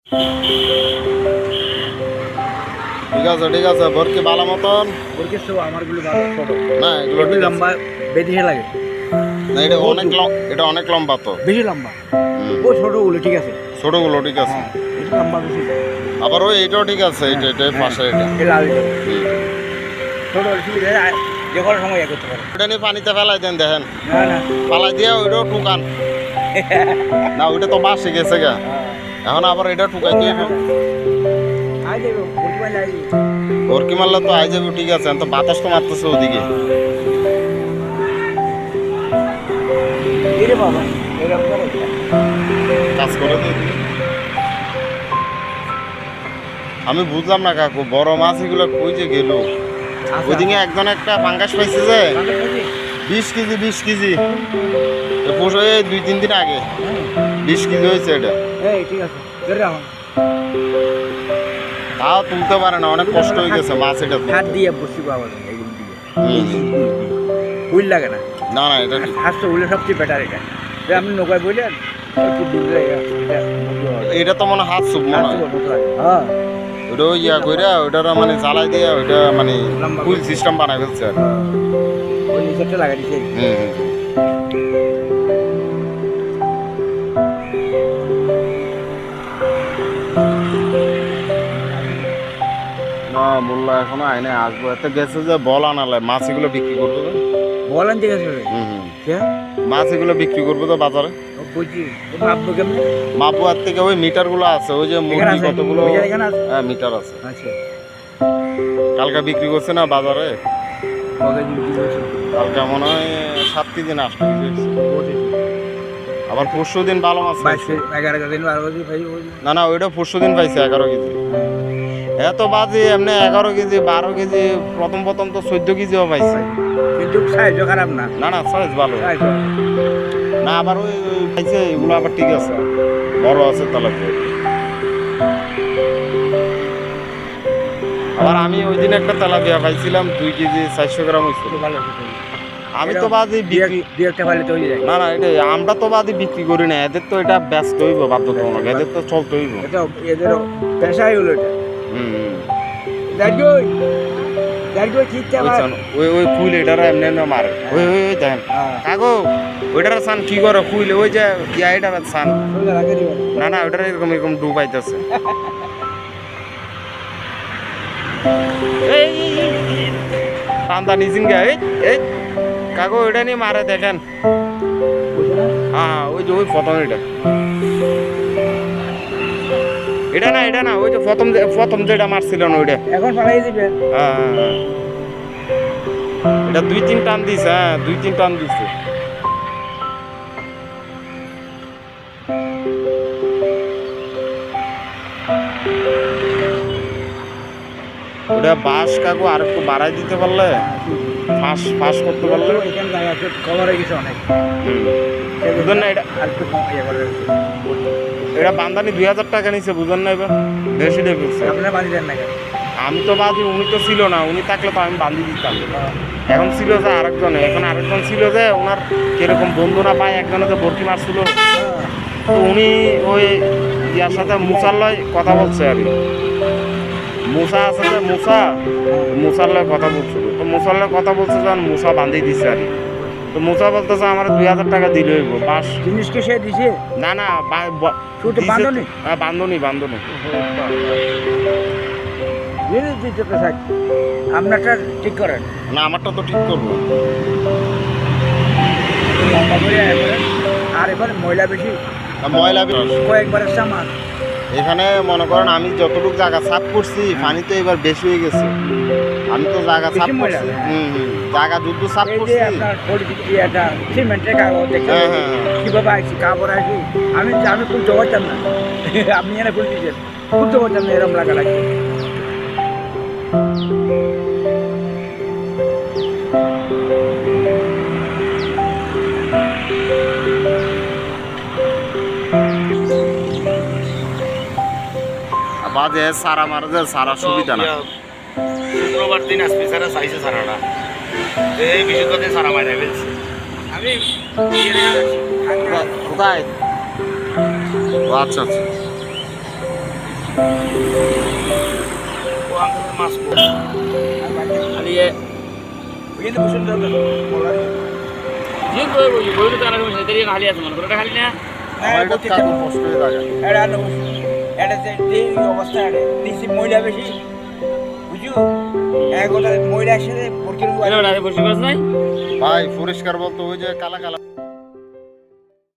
ঠিক আছে বরকি ভালো মতন। বরকি সব আমারগুলো ভালো ছোট না এগুলো একটু লম্বা বেশি লাগে না, এটা অনেক লম্বা তো, বেশি লম্বা। ও ছোটগুলো ঠিক আছে, ছোটগুলো ঠিক আছে। হ্যাঁ এটা লম্বা বেশি। আবার ওই এটাও ঠিক আছে, এটা পাশে এটা এই লাল ছোট সুবিধা যে কোনো সময় ইয়ে করতে পারে। ওটা নিয়ে পানিতে ফেলাই দেন, দেখেন না না ফালাই দিয়ে ওইটাও টুকান না, ওইটা তো বাসে গেছে গা, এখন আবার এটা টুকাইতে হইব। আই দেবো বরকি মারলে আই দেবো। বরকি মারলে তো আই যাবে, ঠিক আছে, এখন তো বাতাস তো মারতেছে ওদিকে। এরে বাবা এরকম করে কাজ করে দিই। আমি বুঝলাম না কাকু, বড় মাছ এগুলো কই যে গেল। ওইদিকে একজন একটা পাঙ্গাস পাইছে যে 20 কেজি পোষো, এই 2-3 দিন আগে 20 কেজি হয়েছে এটা। এই ঠিক আছে ধরে রাখুন। তাও তুলতে পারে না, অনেক কষ্ট হয়ে গেছে মাছ এটা তুলতে। হাত দিয়ে বসি বাবা এইগুলো দিয়ে হুইল লাগে না। না না এটা ঠিক। হাত তো হুইলে সবচেয়ে বেটার এটা। যে আপনি নৌকায় বললেন একটু ডুবলে এটা তো মনে হয় হাত সুপ মনে হয়। হ্যাঁ ওটা ইয়া কইরা ওইটা মানে জ্বালাই দিয়ে ওইটা মানে ফুল সিস্টেম বানাই ফেলছে আর। ওই নিচেরটা লাগাই দিছে। না মোল্লা এখনো আইনে আসবো, এত গেছে যে বল আনালে মাছ এগুলো বিক্রি করবো তো। বলেন ঠিক আছে মাছ এগুলো বিক্রি করবো তো বাজারে। বুঝছি মাপবো কেমনে? মাপু আর থেকে ওই মিটার গুলো আছে, ওই যে মুরগি কতগুলো, হ্যাঁ মিটার আছে। আচ্ছা কালকে বিক্রি করছে না বাজারে, কবে বিক্রি করছে? কালকে মনে হয় 7 কেজি না 8 কেজি হয়েছে। আবার পরশু দিন ভালো মাছ পাইছে। 11 দিন 12 কেজি পাই। না না ওইটা পরশু দিন পাইছে 11 কেজি। এত বাজে এমনি 11 কেজি 12 কেজি, প্রথম তো 14 কেজিও পাইছে। কিন্তু সাইজও খারাপ না। না না সাইজ ভালো না, আবার ওই পাইছে এগুলো আবার ঠিক আছে, বড় আছে তাহলে। আবার আমি ওই দিন একটা তেলাপিয়া পাইছিলাম 2 কেজি 400 গ্রাম হয়েছিল। ভালো আমি তো বাদে বিক্রি একটা পাইলে তো হয়ে যায়। না না এটা আমরা তো বাদে বিক্রি করি না, এদের তো এটা ব্যস্ত হইব বাধ্যতামূলক, এদের তো চলতে হইব। এটা এদের পেশাই হলো এটা। ওই কুইল এটারা এমনি এমনি মারে, ওই দেখেন কাগো ওইটার সান কি করে কুইলে, ওই যে ইয়া এটার সান। না না ওইটার এরকম এরকম ডুবাইতেছে। এই টান্দা নিজিন গা, এই কাগো ওইটা নিয়ে মারে দেখেন। হ্যাঁ ওই যে ওই প্রথম এটা না ওই যে প্রথম যেটা মারছিল না ওইটা এখন পালাই দিবে। হ্যাঁ এটা 2-3 টান দিছে, হ্যাঁ 2-3 টান দিছে। ওটা বাঁশ কাকু আর একটু বাড়াই দিতে পারলে, ফাঁস করতে পারলে এখানে জায়গা কভার হয়ে গেছে অনেক। বুঝলেন না এটা আর একটু ইয়ে করে এটা বান্দানি 2000 টাকা নিছে, বুঝলেন না এবার বেশি ফেলছে। আপনারা বাঁধি দেন না কেন? আমি তো বাঁধি, উনি তো ছিল না, উনি থাকলে তো আমি বাঁধি দিতাম। এখন ছিল যে আরেকজনে, এখন আরেকজন ছিল যে ওনার কিরকম বন্ধু না পায়, একজনে যে বরকি মারছিল, তো উনি ওই ইয়ার সাথে মুসার লয় কথা বলছে আর কি। মুসা আছে যে মুসার লয় কথা বলছিল, তো মুসার লয় কথা বলছে যখন মুসা বাঁধি দিচ্ছে আর কি। তো মুসা বলতেছে আমার 2000 টাকা দিলে হইব। বাস জিনিস কি সে দিছে? না না বান্ধনি, হ্যাঁ বান্ধনি দিতে পেশাক আপনারটা ঠিক করেন না, আমারটা তো ঠিক করবো। আর এবার ময়লা বেশি, ময়লা কয়েকবারের সামান। এখানে মনে করেন আমি যতটুকু জায়গা সাফ করছি, পানি তো এবার বেশি হয়ে গেছে। আমি তো জায়গা সাফ করছি, জায়গা যুদ্ধ সাফ করছি। সিমেন্টের কাগজ কিভাবে আসছি, কাপড় আসি, আমি খুলতে পারতাম না। আপনি এনে খুলে দিচ্ছেন, খুলতে পারতাম না, এরকম লাগা লাগছে। বাজে সারা মারা যায়, সারা সুবিধা না। শুক্রবার দিন আসবে সারা চাইছে সারাটা, এই বিশুদ্ধ দিন সারা মারা ফেলছে। আমি কোথায়? আচ্ছা আচ্ছা। ও আঙ্কেলের মাছ কো খালি ওইখানে বসুন দরকার যে কই বই বই তো আনা কইছে তেরি খালি আছে মনে করে খালি না এটা যে অবস্থা দিছি মহিলা বেশি বুঝু এক কথা মহিলা এসে পরিচয় বসে বাস নাই ভাই পরিষ্কার বলতো ওই যে কালা কালা